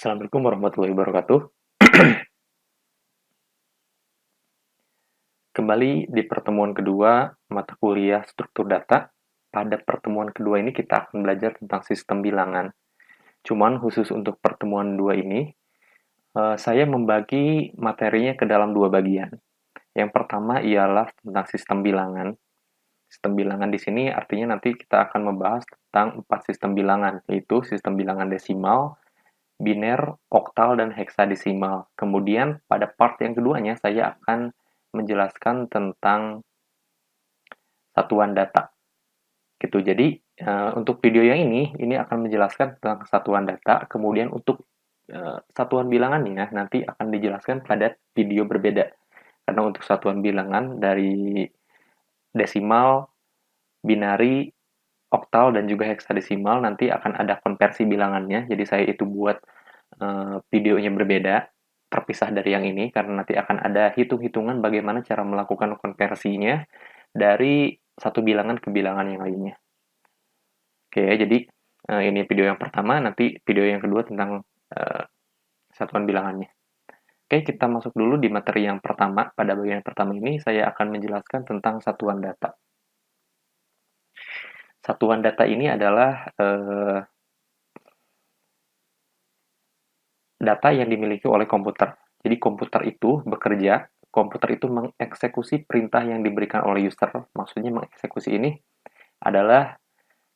Assalamualaikum warahmatullahi wabarakatuh. Kembali di pertemuan kedua mata kuliah struktur data. Pada pertemuan kedua ini kita akan belajar tentang sistem bilangan. Cuman khusus untuk pertemuan dua ini, saya membagi materinya ke dalam dua bagian. Yang pertama ialah tentang sistem bilangan. Sistem bilangan di sini artinya nanti kita akan membahas tentang 4 sistem bilangan, yaitu sistem bilangan desimal, biner, oktal, dan heksadesimal. Kemudian pada part yang keduanya saya akan menjelaskan tentang satuan data. Gitu. Jadi untuk video yang ini akan menjelaskan tentang satuan data. Kemudian untuk satuan bilangannya nanti akan dijelaskan pada video berbeda. Karena untuk satuan bilangan dari desimal, binari, oktal, dan juga heksadesimal nanti akan ada konversi bilangannya. Jadi saya itu buat videonya berbeda, terpisah dari yang ini, karena nanti akan ada hitung-hitungan bagaimana cara melakukan konversinya dari satu bilangan ke bilangan yang lainnya. Oke, jadi ini video yang pertama, nanti video yang kedua tentang satuan bilangannya. Oke, kita masuk dulu di materi yang pertama. Pada bagian pertama ini, saya akan menjelaskan tentang satuan data. Satuan data ini adalah data yang dimiliki oleh komputer. Jadi komputer itu bekerja, komputer itu mengeksekusi perintah yang diberikan oleh user. Maksudnya mengeksekusi ini adalah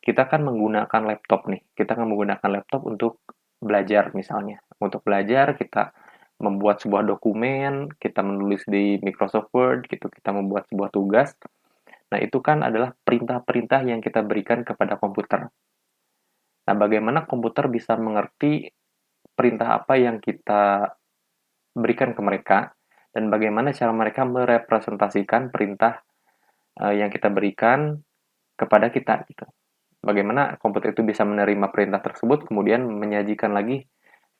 kita kan menggunakan laptop nih. Kita kan menggunakan laptop untuk belajar misalnya. Untuk belajar kita membuat sebuah dokumen, kita menulis di Microsoft Word gitu, kita membuat sebuah tugas. Nah, itu kan adalah perintah-perintah yang kita berikan kepada komputer. Nah, bagaimana komputer bisa mengerti perintah apa yang kita berikan ke mereka dan bagaimana cara mereka merepresentasikan perintah yang kita berikan kepada kita gitu. Bagaimana komputer itu bisa menerima perintah tersebut kemudian menyajikan lagi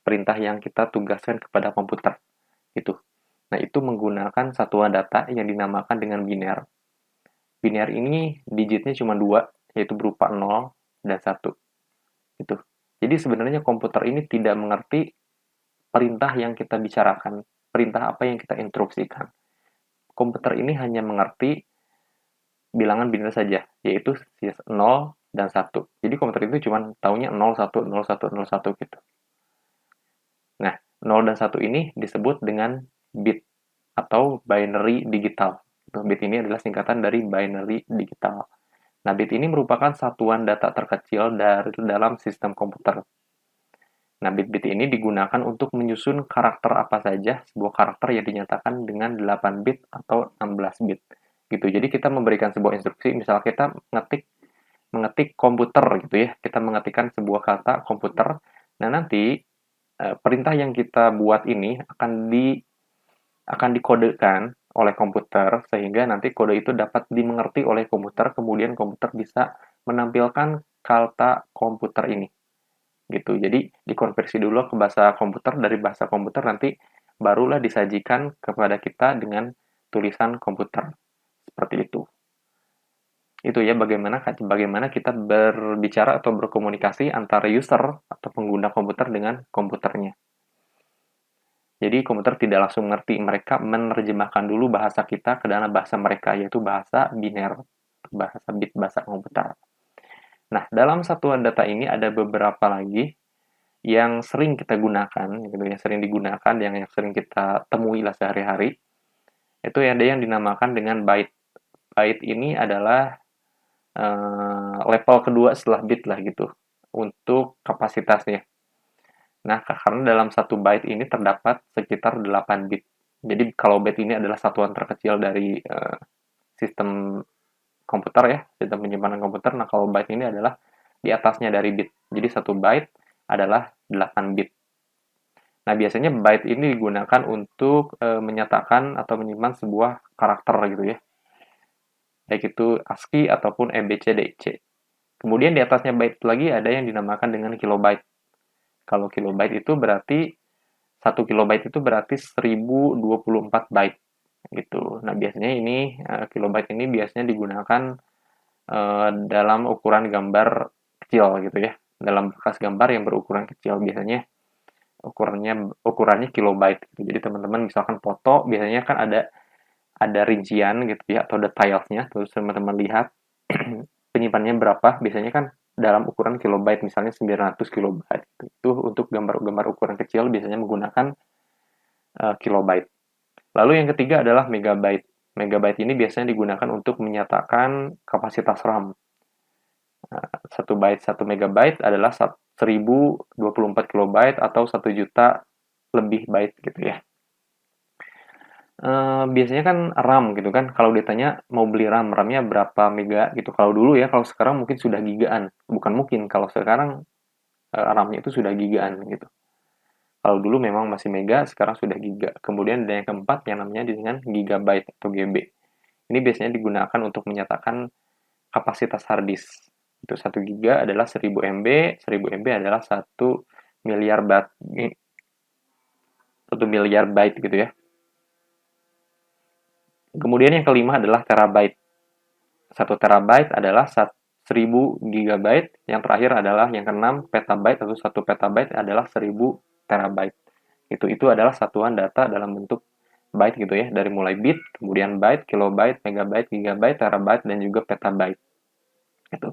perintah yang kita tugaskan kepada komputer gitu. Nah, itu menggunakan satuan data yang dinamakan dengan biner. Biner ini digitnya cuma 2, yaitu berupa 0 dan 1 gitu. Jadi sebenarnya komputer ini tidak mengerti perintah yang kita bicarakan, perintah apa yang kita instruksikan. Komputer ini hanya mengerti bilangan biner saja, yaitu 0 dan 1. Jadi komputer itu cuma taunya 0, 1, 0, 1, 0, 1 gitu. Nah, 0 dan 1 ini disebut dengan bit atau binary digital. Bit ini adalah singkatan dari binary digital. Nah, bit ini merupakan satuan data terkecil dari dalam sistem komputer. Nah, bit-bit ini digunakan untuk menyusun karakter apa saja, sebuah karakter yang dinyatakan dengan 8 bit atau 16 bit. Gitu. Jadi kita memberikan sebuah instruksi, misalnya kita mengetik komputer gitu ya. Kita mengetikkan sebuah kata komputer. Nah, nanti perintah yang kita buat ini akan dikodekan oleh komputer sehingga nanti kode itu dapat dimengerti oleh komputer, kemudian komputer bisa menampilkan kata komputer ini. Gitu. Jadi dikonversi dulu ke bahasa komputer, dari bahasa komputer nanti barulah disajikan kepada kita dengan tulisan komputer. Seperti itu. Itu ya bagaimana kita berbicara atau berkomunikasi antara user atau pengguna komputer dengan komputernya. Jadi komputer tidak langsung mengerti, mereka menerjemahkan dulu bahasa kita ke dalam bahasa mereka, yaitu bahasa biner, bahasa bit, bahasa komputer. Nah, dalam satuan data ini ada beberapa lagi yang sering kita gunakan, gitu, yang sering digunakan, yang sering kita temui lah sehari-hari. Itu ada yang dinamakan dengan byte. Byte ini adalah level kedua setelah bit lah gitu, untuk kapasitasnya. Nah, karena dalam satu byte ini terdapat sekitar 8 bit. Jadi kalau byte ini adalah satuan terkecil dari sistem komputer ya, sistem penyimpanan komputer. Nah, kalau byte ini adalah di atasnya dari bit. Jadi satu byte adalah 8 bit. Nah, biasanya byte ini digunakan untuk menyatakan atau menyimpan sebuah karakter gitu ya. Baik itu ASCII ataupun EBCDIC. Kemudian di atasnya byte lagi ada yang dinamakan dengan kilobyte. Kalau kilobyte itu berarti 1 kilobyte itu berarti 1024 byte gitu. Nah, biasanya ini kilobyte ini biasanya digunakan dalam ukuran gambar kecil gitu ya. Dalam bekas gambar yang berukuran kecil biasanya ukurannya kilobyte gitu. Jadi teman-teman misalkan foto biasanya kan ada rincian gitu ya atau detailsnya, terus teman-teman lihat penyimpanannya berapa, biasanya kan dalam ukuran kilobyte, misalnya 900 kilobyte. Itu untuk gambar-gambar ukuran kecil biasanya menggunakan kilobyte. Lalu yang ketiga adalah megabyte. Megabyte ini biasanya digunakan untuk menyatakan kapasitas RAM. Nah, 1 byte 1 megabyte adalah 1024 kilobyte atau 1 juta lebih byte gitu ya. Biasanya kan RAM gitu kan, kalau ditanya mau beli RAM, RAM-nya berapa mega gitu. Kalau dulu ya, kalau sekarang mungkin sudah gigaan. Bukan mungkin, kalau sekarang RAM-nya itu sudah gigaan gitu. Kalau dulu memang masih mega, sekarang sudah giga. Kemudian ada yang keempat yang namanya dengan gigabyte atau GB. Ini biasanya digunakan untuk menyatakan kapasitas hard disk. Itu 1 giga adalah 1000 MB, 1000 MB adalah 1 miliar byte, 1 miliar byte gitu ya. Kemudian yang kelima adalah terabyte. 1 terabyte adalah 1000 gigabyte. Yang terakhir adalah yang keenam petabyte atau 1 petabyte adalah 1000 terabyte. Itu adalah satuan data dalam bentuk byte gitu ya, dari mulai bit, kemudian byte, kilobyte, megabyte, gigabyte, terabyte, dan juga petabyte. Gitu.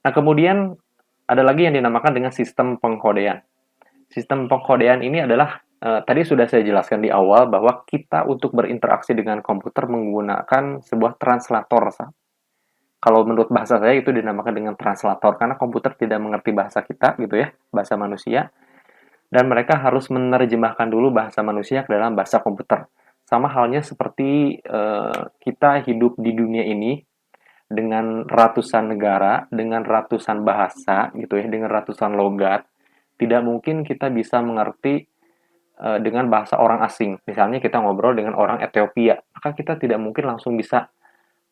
Nah, kemudian ada lagi yang dinamakan dengan sistem pengkodean. Sistem pengkodean ini adalah tadi sudah saya jelaskan di awal bahwa kita untuk berinteraksi dengan komputer menggunakan sebuah translator. Kalau menurut bahasa saya itu dinamakan dengan translator karena komputer tidak mengerti bahasa kita gitu ya, bahasa manusia, dan mereka harus menerjemahkan dulu bahasa manusia ke dalam bahasa komputer. Sama halnya seperti kita hidup di dunia ini dengan ratusan negara, dengan ratusan bahasa gitu ya, dengan ratusan logat, tidak mungkin kita bisa mengerti dengan bahasa orang asing. Misalnya kita ngobrol dengan orang Ethiopia, maka kita tidak mungkin langsung bisa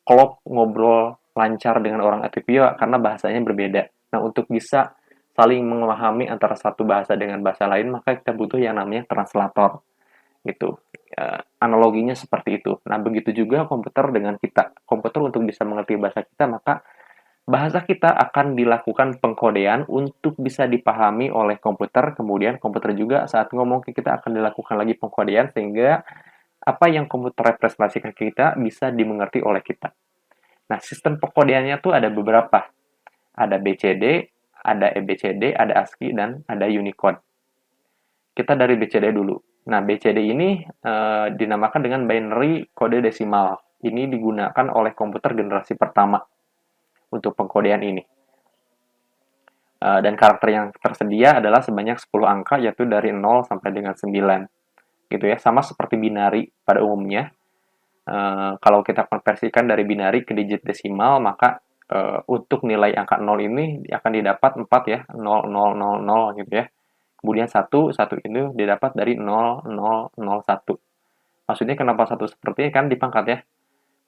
klop ngobrol lancar dengan orang Ethiopia karena bahasanya berbeda. Nah, untuk bisa saling memahami antara satu bahasa dengan bahasa lain, maka kita butuh yang namanya translator. Gitu. Analoginya seperti itu. Nah, begitu juga komputer dengan kita. Komputer untuk bisa mengerti bahasa kita, maka bahasa kita akan dilakukan pengkodean untuk bisa dipahami oleh komputer. Kemudian komputer juga saat ngomong ke kita akan dilakukan lagi pengkodean sehingga apa yang komputer representasikan ke kita bisa dimengerti oleh kita. Nah, sistem pengkodeannya tuh ada beberapa. Ada BCD, ada EBCD, ada ASCII, dan ada Unicode. Kita dari BCD dulu. Nah, BCD ini dinamakan dengan binary kode desimal. Ini digunakan oleh komputer generasi pertama untuk pengkodean ini. Dan karakter yang tersedia adalah sebanyak 10 angka, yaitu dari 0 sampai dengan 9. Gitu ya, sama seperti binary pada umumnya. Kalau kita konversikan dari binary ke digit desimal, maka untuk nilai angka 0 ini akan didapat 4 ya, 0, 0, 0, 0 gitu ya. Kemudian 1 ini didapat dari 0, 0, 0, 1. Maksudnya kenapa 1 seperti ini kan dipangkat ya.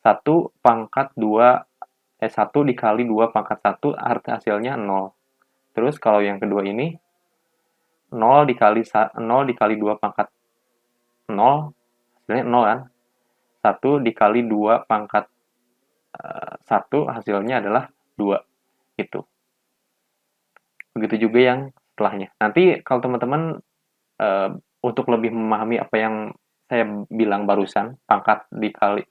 1 pangkat 2, 1 dikali 2 pangkat 1, hasilnya 0. Terus kalau yang kedua ini, 0 dikali 2 pangkat 0, hasilnya 0 kan. 1 dikali 2 pangkat 1 hasilnya adalah 2 gitu. Begitu juga yang setelahnya. Nanti kalau teman-teman untuk lebih memahami apa yang saya bilang barusan, pangkat dikali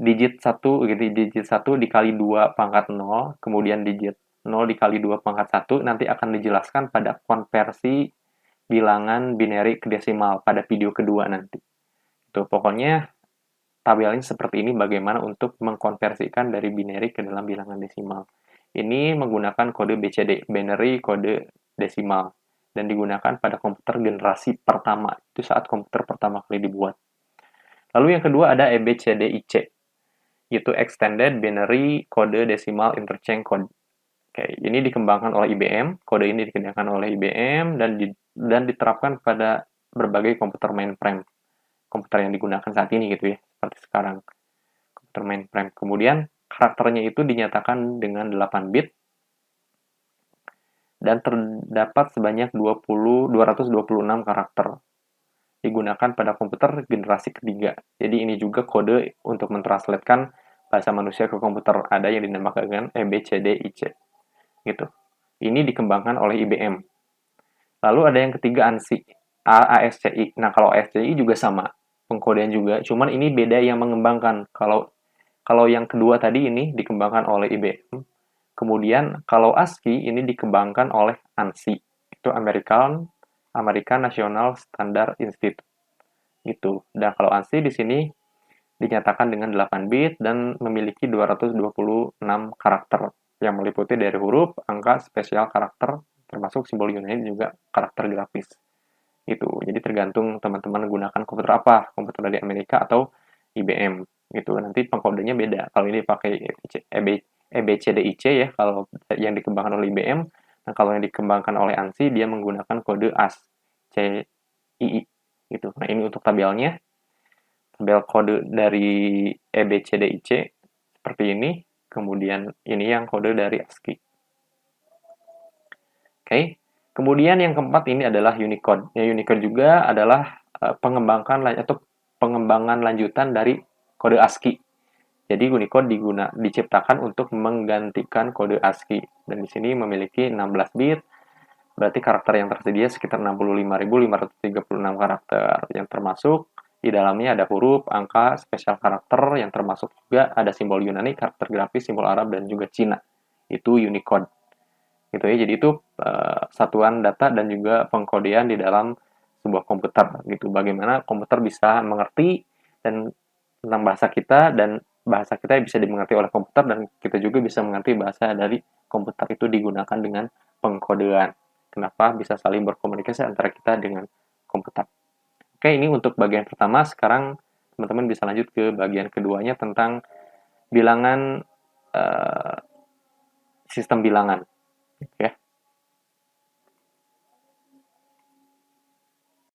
digit 1 gitu, digit 1 dikali 2 pangkat 0, kemudian digit 0 dikali 2 pangkat 1 nanti akan dijelaskan pada konversi bilangan binary ke desimal pada video kedua nanti. Itu pokoknya tabelnya seperti ini bagaimana untuk mengkonversikan dari binary ke dalam bilangan desimal. Ini menggunakan kode BCD, binary kode desimal, dan digunakan pada komputer generasi pertama. Itu saat komputer pertama kali dibuat. Lalu yang kedua ada EBCDIC, yaitu Extended Binary Code Decimal Interchange Code. Oke, ini dikembangkan oleh IBM, kode ini dikembangkan oleh IBM dan diterapkan pada berbagai komputer mainframe. Komputer yang digunakan saat ini gitu ya, seperti sekarang. Komputer mainframe. Kemudian karakternya itu dinyatakan dengan 8 bit dan terdapat sebanyak 226 karakter. Digunakan pada komputer generasi ketiga. Jadi ini juga kode untuk mentranslatekan bahasa manusia ke komputer. Ada yang dinamakan dengan EBCDIC. Gitu. Ini dikembangkan oleh IBM. Lalu ada yang ketiga ANSI, ASCII. Nah, kalau ASCII juga sama, pengkodean juga, cuman ini beda yang mengembangkan. Kalau kalau yang kedua tadi ini dikembangkan oleh IBM, kemudian kalau ASCII ini dikembangkan oleh ANSI, itu American National Standard Institute. Itu. Dan kalau ANSI di sini dinyatakan dengan 8 bit dan memiliki 226 karakter yang meliputi dari huruf, angka, spesial karakter, termasuk simbol Yunani dan juga karakter grafis. Itu. Jadi tergantung teman-teman gunakan komputer apa, komputer dari Amerika atau IBM. Gitu. Nanti pengkodenya beda. Kalau ini pakai EBCDIC ya, kalau yang dikembangkan oleh IBM. Nah, kalau yang dikembangkan oleh ANSI, dia menggunakan kode AS, CII. Gitu. Nah, ini untuk tabelnya. Tabel kode dari EBCDIC seperti ini. Kemudian ini yang kode dari ASCII. Oke. Kemudian yang keempat ini adalah Unicode. Ya, Unicode juga adalah pengembangan lanjutan dari kode ASCII. Jadi Unicode diciptakan untuk menggantikan kode ASCII dan di sini memiliki 16 bit. Berarti karakter yang tersedia sekitar 65.536 karakter yang termasuk di dalamnya ada huruf, angka, spesial karakter yang termasuk juga ada simbol Yunani, karakter grafis, simbol Arab dan juga Cina. Itu Unicode. Gitu ya. Jadi itu satuan data dan juga pengkodean di dalam sebuah komputer gitu. Bagaimana komputer bisa mengerti dan tentang bahasa kita dan bahasa kita bisa dimengerti oleh komputer dan kita juga bisa mengerti bahasa dari komputer itu digunakan dengan pengkodean. Kenapa bisa saling berkomunikasi antara kita dengan komputer. Oke, ini untuk bagian pertama. Sekarang teman-teman bisa lanjut ke bagian keduanya tentang bilangan sistem bilangan. Ya.